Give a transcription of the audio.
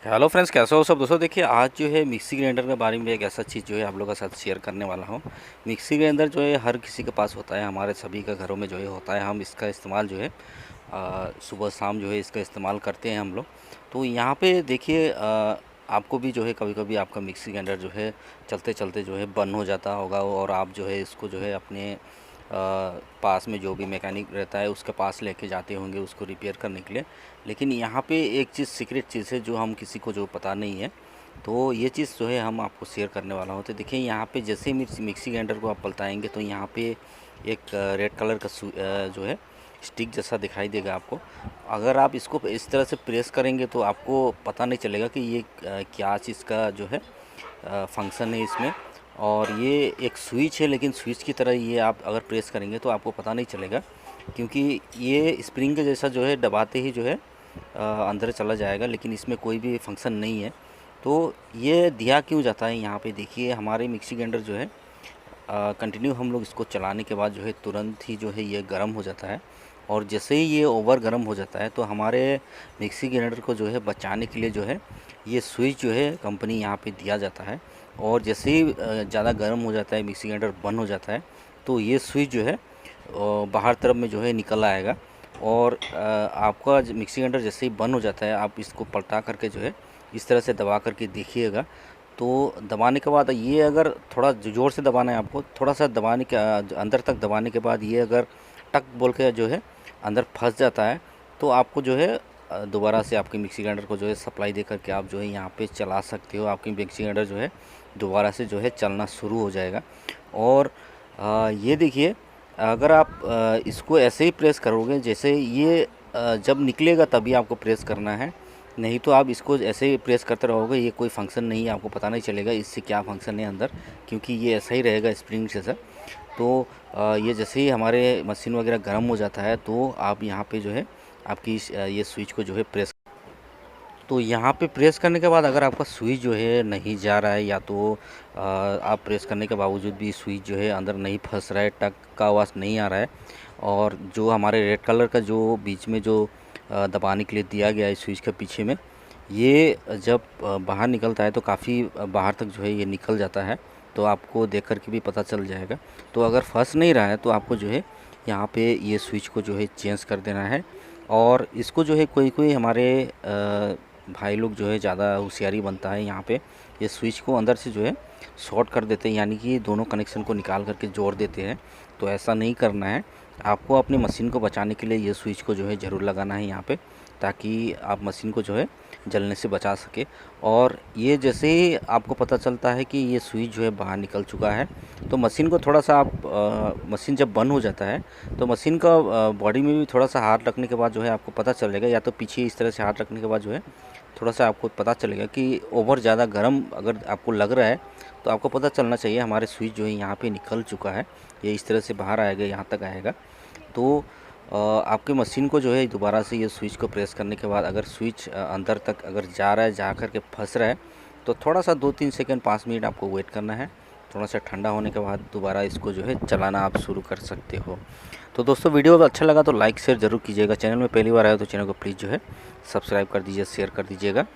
Hello friends, कैसे हो सब दोस्तों। देखिए, आज जो है मिक्सी ग्राइंडर के बारे में एक ऐसा चीज़ जो है आप लोगों के साथ शेयर करने वाला हूँ। मिक्सी ग्राइंडर जो है हर किसी के पास होता है, हमारे सभी के घरों में जो है होता है। हम इसका इस्तेमाल जो है सुबह शाम जो है इसका इस्तेमाल करते हैं हम लोग। तो यहाँ पे देखिए, आपको भी जो है कभी कभी आपका मिक्सी ग्राइंडर जो है चलते चलते जो है बंद हो जाता होगा, और आप जो है इसको जो है अपने पास में जो भी मैकेनिक रहता है उसके पास लेके जाते होंगे उसको रिपेयर करने के लिए। लेकिन यहाँ पे एक चीज़ सीक्रेट चीज़ है जो हम किसी को जो पता नहीं है, तो ये चीज़ जो है हम आपको शेयर करने वाला हूँ। तो देखिए, यहाँ पे जैसे ही मिक्सी ग्राइंडर को आप पलटाएंगे तो यहाँ पे एक रेड कलर का जो है स्टिक जैसा दिखाई देगा आपको। अगर आप इसको इस तरह से प्रेस करेंगे तो आपको पता नहीं चलेगा कि ये क्या चीज़ का जो है फंक्शन है इसमें। और ये एक स्विच है, लेकिन स्विच की तरह ये आप अगर प्रेस करेंगे तो आपको पता नहीं चलेगा, क्योंकि ये स्प्रिंग के जैसा जो है दबाते ही जो है अंदर चला जाएगा, लेकिन इसमें कोई भी फंक्शन नहीं है। तो ये दिया क्यों जाता है, यहाँ पे देखिए हमारे मिक्सी ग्राइंडर जो है कंटिन्यू हम लोग इसको चलाने के बाद जो है तुरंत ही जो है ये गर्म हो जाता है। और जैसे ही ये ओवर गर्म हो जाता है तो हमारे मिक्सी ग्राइंडर को जो है बचाने के लिए जो है ये स्विच जो है कंपनी यहाँ पे दिया जाता है। और जैसे ही ज़्यादा गर्म हो जाता है, मिक्सी ग्राइंडर बंद हो जाता है, तो ये स्विच जो है बाहर तरफ में जो है निकल आएगा। और आपका मिक्सी ग्राइंडर जैसे ही बंद हो जाता है, आप इसको पलटा करके जो है इस तरह से दबा करके देखिएगा। तो दबाने के बाद ये अगर थोड़ा ज़ोर से दबाना है आपको, थोड़ा सा दबाने के अंदर तक दबाने के बाद ये अगर टक बोल के जो है अंदर फंस जाता है, तो आपको जो है दोबारा से आपके मिक्सी ग्राइंडर को जो है सप्लाई दे करके आप जो है यहाँ पे चला सकते हो। आपकी मिक्सी ग्राइंडर जो है दोबारा से जो है चलना शुरू हो जाएगा। और ये देखिए, अगर आप इसको ऐसे ही प्रेस करोगे, जैसे ये जब निकलेगा तभी आपको प्रेस करना है, नहीं तो आप इसको ऐसे ही प्रेस करते रहोगे, ये कोई फंक्शन नहीं है, आपको पता नहीं चलेगा इससे क्या फंक्शन है अंदर, क्योंकि ये ऐसा ही रहेगा स्प्रिंग जैसा। तो ये जैसे ही हमारे मशीन वगैरह गर्म हो जाता है तो आप यहाँ पे जो है आपकी ये स्विच को जो है प्रेस, तो यहाँ पे प्रेस करने के बाद अगर आपका स्विच जो है नहीं जा रहा है, या तो आप प्रेस करने के बावजूद भी स्विच जो है अंदर नहीं फंस रहा है, टक का आवाज़ नहीं आ रहा है, और जो हमारे रेड कलर का जो बीच में जो दबाने के लिए दिया गया है स्विच के पीछे में, ये जब बाहर निकलता है तो काफ़ी बाहर तक जो है ये निकल जाता है। तो आपको देख कर के भी पता चल जाएगा। तो अगर फंस नहीं रहा है तो आपको जो है यहाँ पे ये स्विच को जो है चेंज कर देना है। और इसको जो है कोई कोई हमारे भाई लोग जो है ज़्यादा होशियारी बनता है, यहाँ पे ये स्विच को अंदर से जो है शॉर्ट कर देते हैं, यानी कि दोनों कनेक्शन को निकाल करके जोड़ देते हैं। तो ऐसा नहीं करना है, आपको अपनी मशीन को बचाने के लिए ये स्विच को जो है ज़रूर लगाना है यहाँ पे, ताकि आप मशीन को जो है जलने से बचा सके। और ये जैसे ही आपको पता चलता है कि ये स्विच जो है बाहर निकल चुका है, तो मशीन को थोड़ा सा आप मशीन जब बंद हो जाता है तो मशीन का बॉडी में भी थोड़ा सा हाथ रखने के बाद जो है आपको पता चलेगा, या तो पीछे इस तरह से हाथ रखने के बाद जो है थोड़ा सा आपको पता चलेगा कि ओवर ज़्यादा गर्म अगर आपको लग रहा है, तो आपको पता चलना चाहिए हमारे स्विच जो है यहाँ पे निकल चुका है, ये इस तरह से बाहर आएगा, यहाँ तक आएगा। तो आपके मशीन को जो है दोबारा से ये स्विच को प्रेस करने के बाद अगर स्विच अंदर तक अगर जा रहा है, जा कर के फंस रहा है, तो थोड़ा सा 2-3 सेकंड 5 मिनट आपको वेट करना है। थोड़ा सा ठंडा होने के बाद दोबारा इसको जो है चलाना आप शुरू कर सकते हो। तो दोस्तों, वीडियो अगर अच्छा लगा तो लाइक शेयर ज़रूर कीजिएगा। चैनल में पहली बार आए तो चैनल को प्लीज़ जो है सब्सक्राइब कर दीजिए, शेयर कर दीजिएगा।